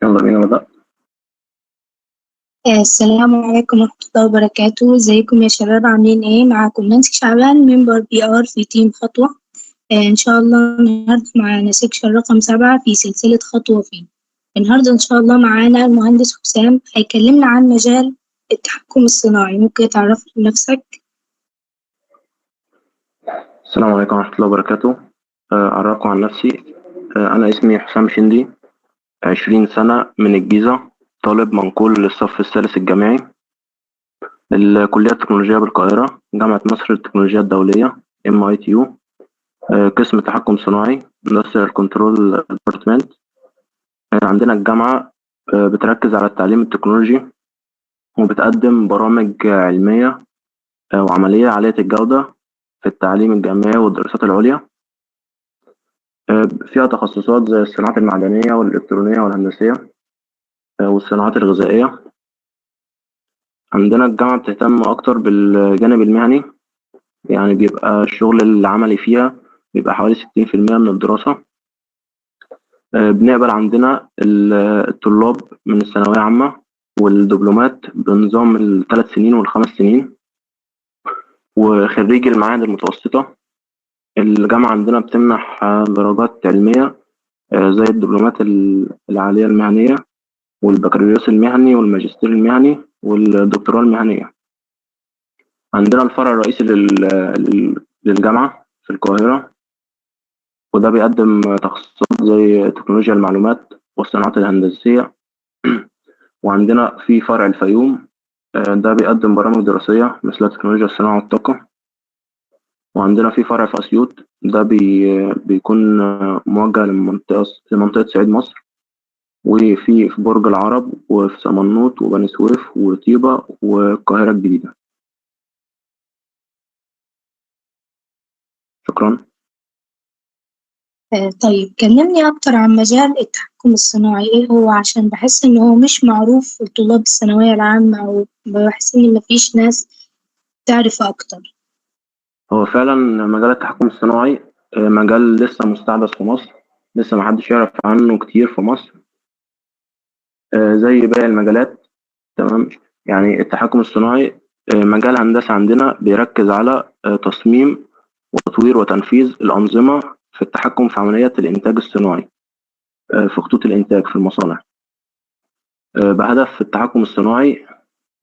يلا بينا نبدأ. السلام عليكم ورحمة الله وبركاته. ازيكم يا شباب، عاملين ايه؟ معاكم نانسي شعبان، ممبر بي ار في تيم خطوة. ان شاء الله النهاردة معانا سيكشن رقم 7 في سلسلة خطوة فيه. النهاردة ان شاء الله معانا المهندس حسام هيكلمنا عن مجال التحكم الصناعي. ممكن تعرف نفسك؟ السلام عليكم ورحمة الله وبركاته. أعرفكم عن نفسي. أنا اسمي حسام شندي، 20 سنة، من الجيزة، طالب منقول للصف الثالث الجامعي، الكلية التكنولوجية بالقاهرة، جامعة مصر للتكنولوجيا الدولية MITU، قسم تحكم صناعي Industrial Control Department. عندنا الجامعة بتركز على التعليم التكنولوجي، وبتقدم برامج علمية وعملية عالية الجودة في التعليم الجامعي والدراسات العليا. فيها تخصصات زي الصناعات المعدنية والإلكترونية والهندسية والصناعات الغذائية. عندنا الجامعة بتهتم أكتر بالجانب المهني، يعني بيبقى الشغل العملي فيها بيبقى حوالي 60% من الدراسة. بنقبل عندنا الطلاب من الثانوية عامة والدبلومات بنظام ال3 سنين وال5 سنين، وخريجي المعاهد المتوسطة. الجامعة عندنا بتمنح درجات علمية زي الدبلومات العالية المهنية والبكالوريوس المهني والماجستير المهني والدكتوراه المهنية. عندنا الفرع الرئيسي للجامعة في القاهرة، وده بيقدم تخصصات زي تكنولوجيا المعلومات والصناعات الهندسية. وعندنا في فرع الفيوم، ده بيقدم برامج دراسية مثل تكنولوجيا الصناعة والطاقة. وعندنا في فرع في أسيوط، ده بيكون موجه لمنطقة صعيد مصر، وفي برج العرب وفي سمنوط وبني سويف وطيبة والقاهرة الجديدة. شكرا. طيب كلمني أكتر عن مجال التحكم الصناعي، إيه هو؟ عشان بحس إن هو مش معروف لطلاب الثانوية العامة، أو بحس إن مفيش ناس تعرف أكتر. هو فعلا مجال التحكم الصناعي مجال لسه مستحدث في مصر، لسه محدش يعرف عنه كتير في مصر زي باقي المجالات. تمام. يعني التحكم الصناعي مجال هندسة عندنا بيركز على تصميم وتطوير وتنفيذ الأنظمة في التحكم في عملية الإنتاج الصناعي في خطوط الإنتاج في المصانع، بهدف التحكم الصناعي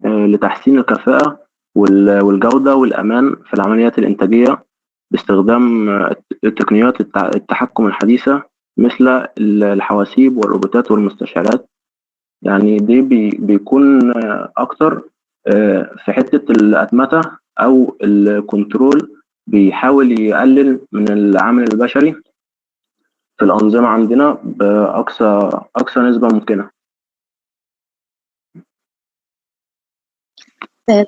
لتحسين الكفاءة والجودة والأمان في العمليات الإنتاجية باستخدام تقنيات التحكم الحديثة مثل الحواسيب والروبوتات والمستشعرات. يعني دي بيكون أكتر في حتة الأتمتة أو الكنترول، بيحاول يقلل من العامل البشري في الأنظمة عندنا بأقصى نسبة ممكنة.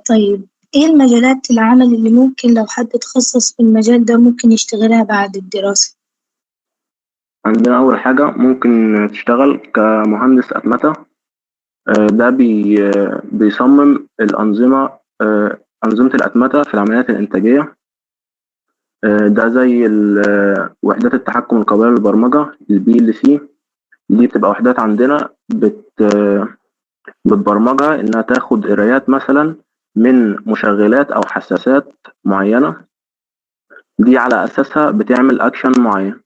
طيب إيه المجالات العمل اللي ممكن لو حد تخصص في المجال ده ممكن يشتغلها بعد الدراسة؟ عندنا أول حاجة ممكن تشتغل كمهندس أتمتة. ده بيصمم الأنظمة، أنظمة الأتمتة في العمليات الإنتاجية. ده زي وحدات التحكم القابلة للبرمجة الPLC. دي بتبقى وحدات عندنا بتبرمجها إنها تاخد قرايات مثلا من مشغلات أو حساسات معينة، دي على أساسها بتعمل أكشن معين.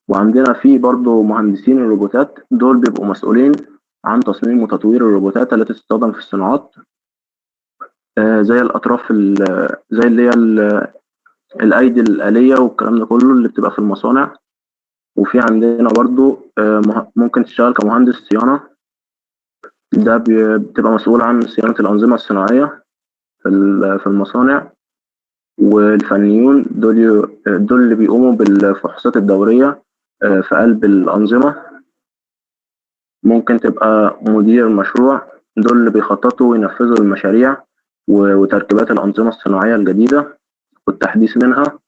وعندنا في برضو مهندسين الروبوتات، دول بيبقوا مسؤولين عن تصميم وتطوير الروبوتات التي تستخدم في الصناعات، زي الأطراف زي اللي هي الأيدي الآلية والكلام ده كله اللي بتبقى في المصانع. وفي عندنا برضو ممكن تشتغل كمهندس صيانة، ده بتبقى مسؤول عن صيانة الأنظمة الصناعية في المصانع. والفنيون دول اللي بيقوموا بالفحوصات الدورية في قلب الأنظمة. ممكن تبقى مدير مشروع، دول اللي بيخططوا وينفذوا المشاريع وتركيبات الأنظمة الصناعية الجديدة والتحديث منها.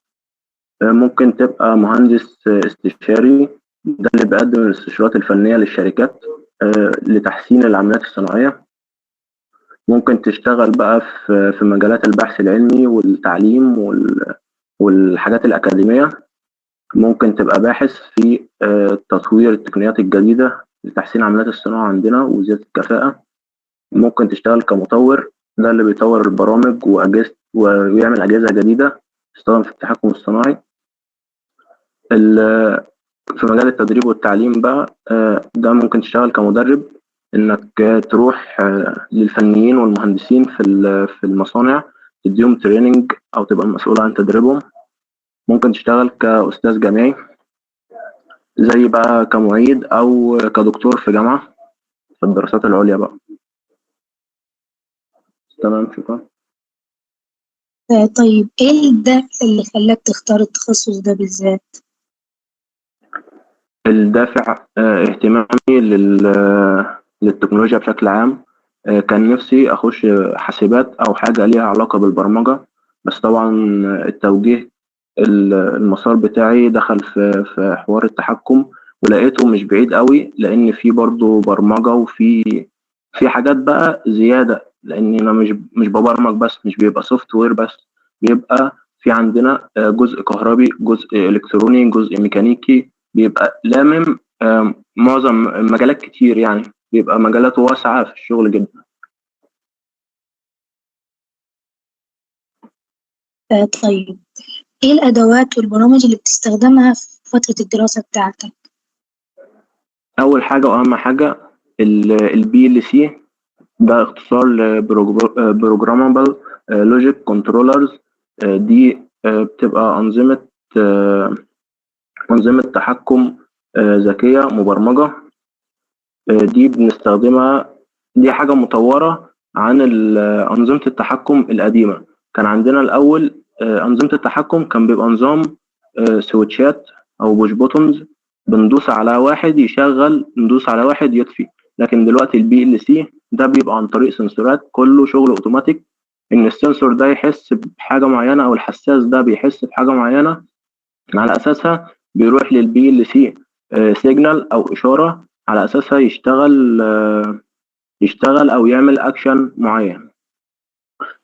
ممكن تبقى مهندس استشاري، ده اللي بيقدم الاستشارات الفنية للشركات لتحسين العمليات الصناعية. ممكن تشتغل بقى في مجالات البحث العلمي والتعليم والحاجات الأكاديمية. ممكن تبقى باحث في تطوير التقنيات الجديدة لتحسين عمليات الصناعة عندنا وزيادة الكفاءة. ممكن تشتغل كمطور، ده اللي بيطور البرامج وأجهزة ويعمل أجهزة جديدة تستخدم في التحكم الصناعي. في مجال التدريب والتعليم بقى، ده ممكن تشتغل كمدرب، إنك تروح للفنيين والمهندسين في المصانع، تديهم تريننج أو تبقى مسؤول عن تدريبهم. ممكن تشتغل كأستاذ جامعي، زي بقى كمعيد أو كدكتور في جامعة في الدراسات العليا بقى. تمام، شكرا. طيب ايه الدافع اللي خلاك تختار التخصص ده بالذات؟ الدافع اهتمامي للتكنولوجيا بشكل عام. كان نفسي أخش حاسبات أو حاجة ليها علاقة بالبرمجة، بس طبعا التوجيه المسار بتاعي دخل في حوار التحكم، ولقيته مش بعيد قوي، لأن في برضو برمجة وفي حاجات بقى زيادة، لأن أنا مش ببرمج بس، مش بيبقى سوفت وير بس، بيبقى في عندنا جزء كهربي، جزء إلكتروني، جزء ميكانيكي، بيبقى لامم معظم مجالات كتير، يعني بيبقى مجالات واسعة في الشغل جدا. طيب ايه الادوات والبرامج اللي بتستخدمها في فترة الدراسة بتاعتك؟ أول حاجة وأهم حاجة البي ال سي، ده اختصار لبروجرامبل لوجيك كنترولرز. دي بتبقى أنظمة تحكم ذكية مبرمجة. دي بنستخدمها، دي حاجة مطورة عن أنظمة التحكم القديمة. كان عندنا الأول أنظمة التحكم كان بيبقى نظام سويتشات أو بوش بوتونز، بندوس على واحد يشغل، ندوس على واحد يطفي. لكن دلوقتي البي ال سي ده بيبقى عن طريق سنسورات، كله شغل اوتوماتيك، ان السنسور ده يحس بحاجة معينة او الحساس ده بيحس بحاجة معينة، على اساسها بيروح للبي ال سي سيجنال او اشارة، على اساسها يشتغل او يعمل اكشن معين.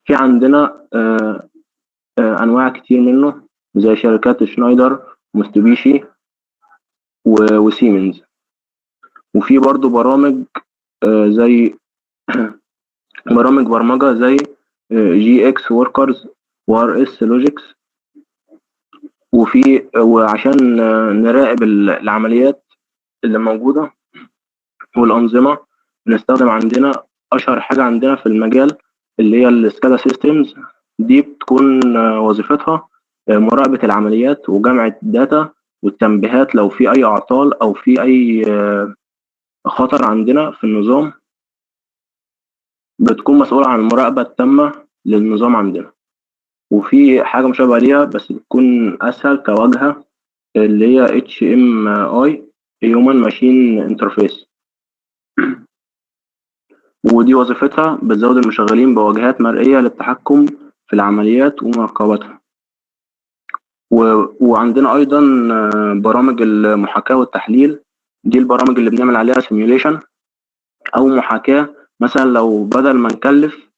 في عندنا انواع كتير منه، زي شركات شنايدر ومستبيشي وسيمنز. وفي برضو برامج زي برامج برمجة زي جي اكس وركرز وار اس لوجيكس. وعشان نراقب العمليات اللي موجودة والأنظمة، بنستخدم عندنا أشهر حاجة عندنا في المجال اللي هي السكادا سيستمز. دي بتكون وظيفتها مراقبة العمليات وجمع الداتا والتنبيهات لو في أي أعطال أو في أي خطر عندنا في النظام. بتكون مسؤولة عن المراقبة التامة للنظام عندنا. وفي حاجة مشابهة ليها بس بتكون أسهل كواجهة، اللي هي HMI Human Machine Interface. ودي وظيفتها بتزود المشغلين بواجهات مرئية للتحكم في العمليات ومراقبتها. وعندنا أيضا برامج المحاكاة والتحليل. دي البرامج اللي بنعمل عليها سيميوليشن أو محاكاة. مثلا لو بدل ما نكلف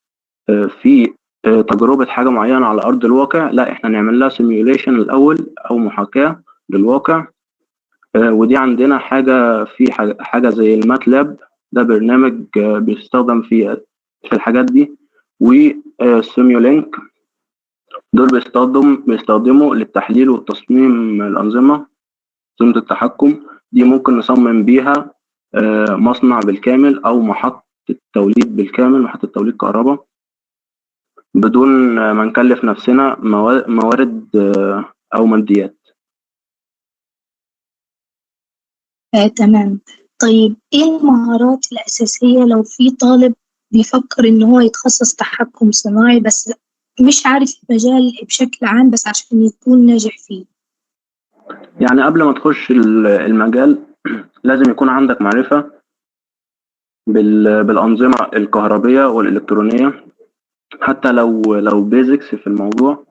في تجربة حاجة معينة على أرض الواقع، لا إحنا نعمل لها سيميوليشن الأول أو محاكاة للواقع. ودي عندنا حاجة زي الماتلاب، ده برنامج بيستخدم في الحاجات دي. والسيميولينك دول بيستخدموا للتحليل والتصميم أنظمة التحكم. دي ممكن نصمم بيها مصنع بالكامل أو محطة توليد بالكامل، محطة توليد كهرباء، بدون ما نكلف نفسنا موارد أو ماديات. تمام. طيب ايه المهارات الأساسية لو في طالب بيفكر إن هو يتخصص تحكم صناعي بس مش عارف المجال بشكل عام بس عشان يكون ناجح فيه؟ يعني قبل ما تخش المجال لازم يكون عندك معرفة بالأنظمة الكهربية والإلكترونية، حتى لو بيزكس في الموضوع،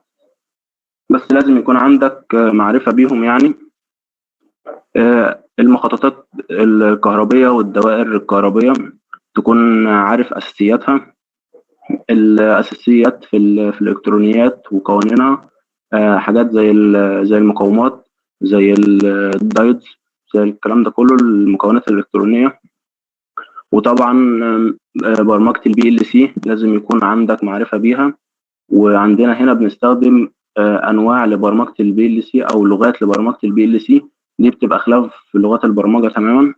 بس لازم يكون عندك معرفة بيهم. يعني المخططات الكهربية والدوائر الكهربية تكون عارف أساسياتها. الأساسيات في الإلكترونيات وقوانينها، حاجات زي المقاومات، زي الدايودز، الكلام ده كله، المكونات الإلكترونية. وطبعا برمجة الPLC لازم يكون عندك معرفة بيها. وعندنا هنا بنستخدم أنواع لبرمجة الPLC أو لغات لبرمجة الPLC، دي بتبقى خلاف لغات البرمجة تماما.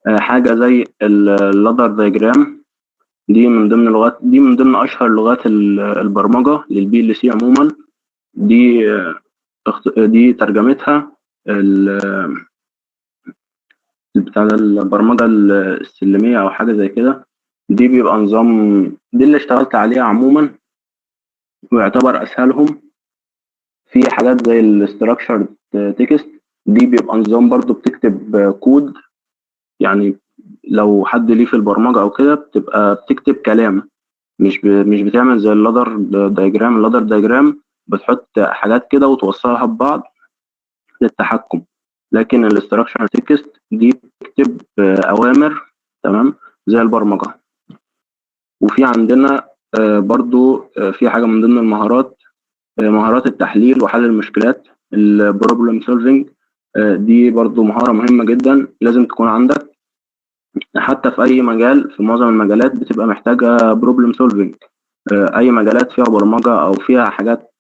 حاجة زي اللادر دايجرام، دي من ضمن أشهر لغات البرمجة للPLC عموما. دي دي ترجمتها بتاع البرمجة السلمية أو حاجة زي كده. دي بيبقى نظام، دي اللي اشتغلت عليها عموما ويعتبر أسهلهم. في حاجات زي الستراكشر تكست، دي بيبقى نظام برضو بتكتب كود. يعني لو حد ليه في البرمجة أو كده بتبقى بتكتب كلام، مش بتعمل زي اللادر دايجرام بتحط حاجات كده وتوصلها ببعض للتحكم. لكن الاستراكشر تكست دي بتكتب أوامر، تمام، زي البرمجة. وفي عندنا برضو في حاجة من ضمن المهارات، مهارات التحليل وحل المشكلات، البروبلم سولفينج. دي برضو مهارة مهمة جدا لازم تكون عندك. حتى في أي مجال، في معظم المجالات بتبقى محتاجة بروبلم سولفينج. أي مجالات فيها برمجة أو فيها حاجات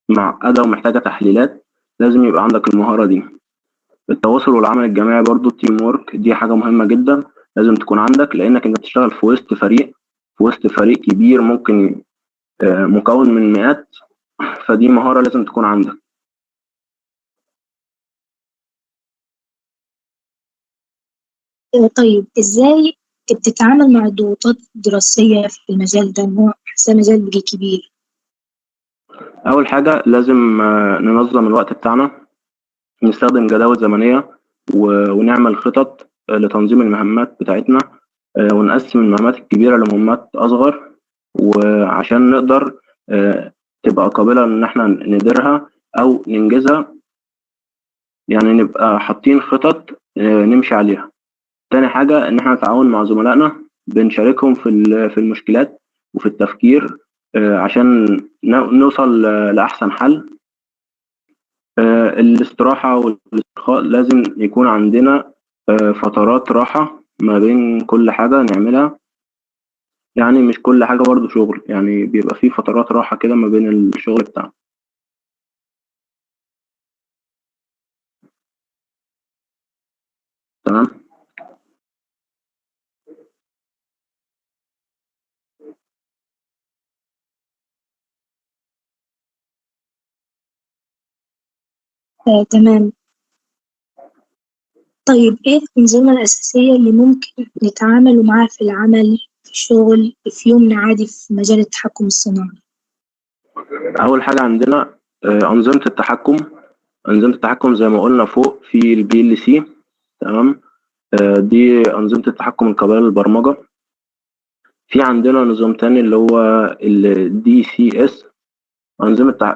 معقدة ومحتاجة تحليلات لازم يبقى عندك المهارة دي. التواصل والعمل الجماعي برضو، التيم وورك، دي حاجة مهمة جدا لازم تكون عندك، لأنك أنت بتشتغل في وسط فريق كبير، ممكن مكون من مئات. فدي مهارة لازم تكون عندك. طيب إزاي بتتعامل مع الضغوطات الدراسية في المجال ده؟ إن هو حاسة مجال بيجي كبير. أول حاجة لازم ننظم الوقت بتاعنا، نستخدم جداول زمنية ونعمل خطط لتنظيم المهمات بتاعتنا، ونقسم المهمات الكبيرة لمهمات أصغر، وعشان نقدر تبقى قابلة إن احنا نديرها أو ننجزها. يعني نبقى حاطين خطط نمشي عليها. تاني حاجة إن احنا نتعاون مع زملائنا، بنشاركهم في المشكلات وفي التفكير عشان نوصل لأحسن حل. الاستراحة والاسترخاء، لازم يكون عندنا فترات راحة ما بين كل حاجة نعملها. يعني مش كل حاجة برضو شغل، يعني بيبقى فيه فترات راحة كده ما بين الشغل بتاعنا. تمام. تمام. طيب إيه الأنظمة الأساسية اللي ممكن نتعامل معاها في العمل، في الشغل، في يومنا عادي في مجال التحكم الصناعي؟ أول حاجة عندنا أنظمة التحكم. أنظمة التحكم زي ما قلنا فوق في الPLC، تمام. دي أنظمة التحكم القابلة للبرمجة. في عندنا نظام تاني اللي هو ال DCS.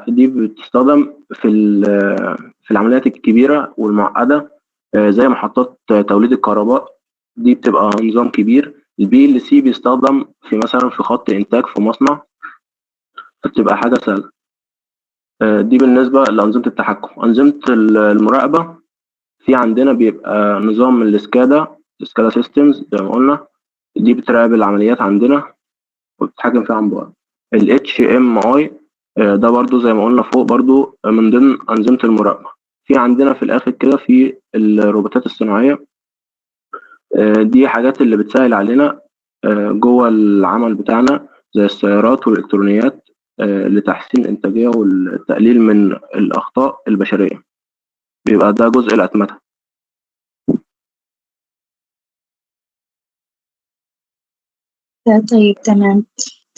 دي بتستخدم في العمليات الكبيرة والمعقدة، زي محطات توليد الكهرباء. دي بتبقى نظام كبير. الPLC بيستخدم مثلا في خط إنتاج في مصنع، فبتبقى حاجة سهلة. دي بالنسبة لأنظمة التحكم. أنظمة المراقبة، في عندنا بيبقى نظام السكادا سيستمز زي ما قلنا. دي بتراقب العمليات عندنا وبتتحكم فيها عن بعد. ال HMI ده برضو زي ما قلنا فوق، برضو من ضمن أنظمة المراقبة. في عندنا في الآخر كده في الروبوتات الصناعية. دي حاجات اللي بتسهل علينا جوه العمل بتاعنا، زي السيارات والإلكترونيات، لتحسين الإنتاجية والتقليل من الأخطاء البشرية. بيبقى ده جزء الأتمتة. طيب تمام.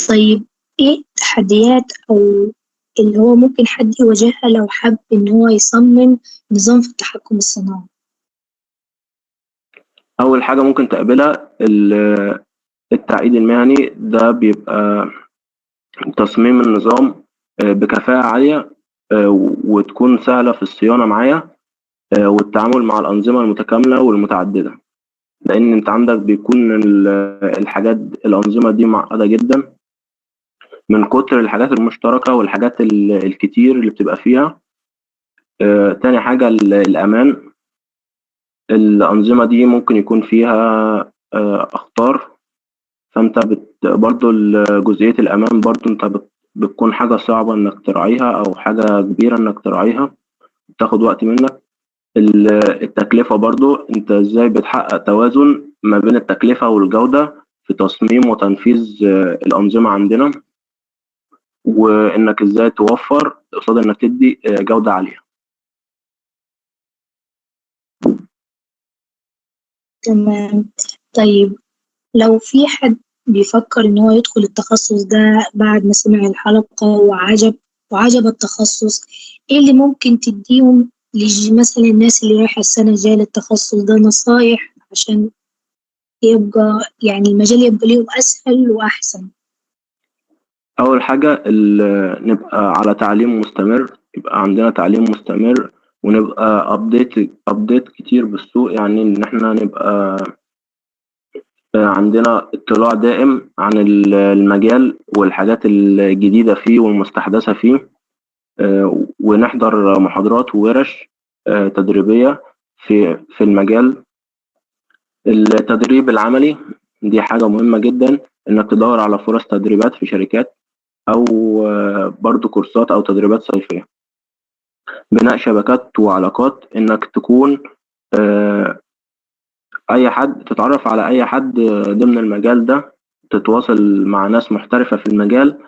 طيب إيه التحديات أو اللي هو ممكن حد يواجهها لو حب إن هو يصمم نظام في التحكم الصناعي؟ أول حاجة ممكن تقابلها التعقيد المهني. ده بيبقى تصميم النظام بكفاءة عالية، وتكون سهلة في الصيانة معايا، والتعامل مع الأنظمة المتكاملة والمتعددة. لأن أنت عندك بيكون الحاجات، الأنظمة دي معقدة جدا من كتر الحاجات المشتركة والحاجات الكتير اللي بتبقى فيها. تاني حاجة الأمان. الأنظمة دي ممكن يكون فيها أخطار، فأنت برضو جزئية الأمان برضو أنت بتكون حاجة صعبة إنك تراعيها أو حاجة كبيرة إنك تراعيها، بتاخد وقت منك. التكلفة برضو أنت إزاي بتحقق توازن ما بين التكلفة والجودة في تصميم وتنفيذ الأنظمة عندنا، وإنك إزاي توفر قصاد إنك تدي جودة عالية. تمام. طيب لو في حد بيفكر إن هو يدخل التخصص ده بعد ما سمع الحلقة وعجب التخصص، إيه اللي ممكن تديهم مثلا الناس اللي رايحة السنة الجاية للتخصص ده نصايح عشان يبقى يعني المجال يبقى ليهم أسهل وأحسن؟ أول حاجة نبقى على تعليم مستمر، يبقى عندنا تعليم مستمر، ونبقى أبديت كتير بالسوق، يعني إن إحنا نبقى عندنا اطلاع دائم عن المجال والحاجات الجديدة فيه والمستحدثة فيه، ونحضر محاضرات وورش تدريبية في المجال. التدريب العملي دي حاجة مهمة جدا، إنك تدور على فرص تدريبات في شركات، أو برضو كورسات أو تدريبات صيفية. بناء شبكات وعلاقات، إنك تكون أي حد تتعرف على أي حد ضمن المجال ده، تتواصل مع ناس محترفة في المجال،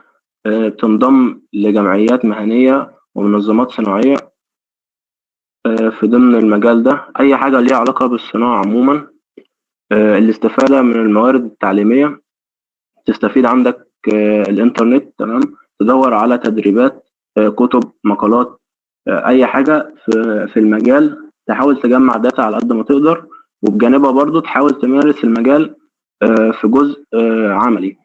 بتنضم لجمعيات مهنية ومنظمات صناعية في ضمن المجال ده. أي حاجة ليها علاقة بالصناعة عموما. الاستفادة من الموارد التعليمية، تستفيد عندك الإنترنت، تمام، تدور على تدريبات، كتب، مقالات، أي حاجة في المجال، تحاول تجمع داتا على قد ما تقدر، وبجانبها برضو تحاول تمارس المجال في جزء عملي.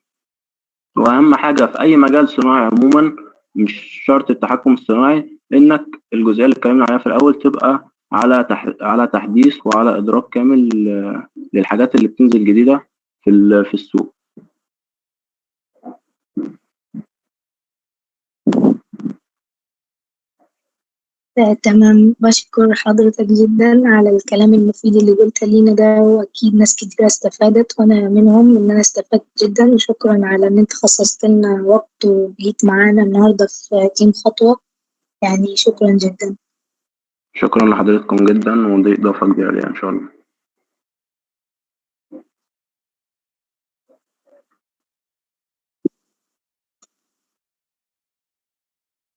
وأهم حاجة في أي مجال صناعي عموما، مش شرط التحكم الصناعي، إنك الجزئية اللي اتكلمنا عليها في الأول تبقى على تحديث وعلى إدراك كامل للحاجات اللي بتنزل جديدة في السوق. تمام، بشكر حضرتك جدا على الكلام المفيد اللي قلت لينا ده، وأكيد ناس كتير استفادت وأنا منهم، إن أنا استفدت جدا. وشكرا على إن أنت خصصت لنا وقت وجيت معانا النهاردة في تيم خطوة، يعني شكرا جدا. شكرا لحضرتكم جدا، ودي إضافة كبيرة ليا إن شاء الله.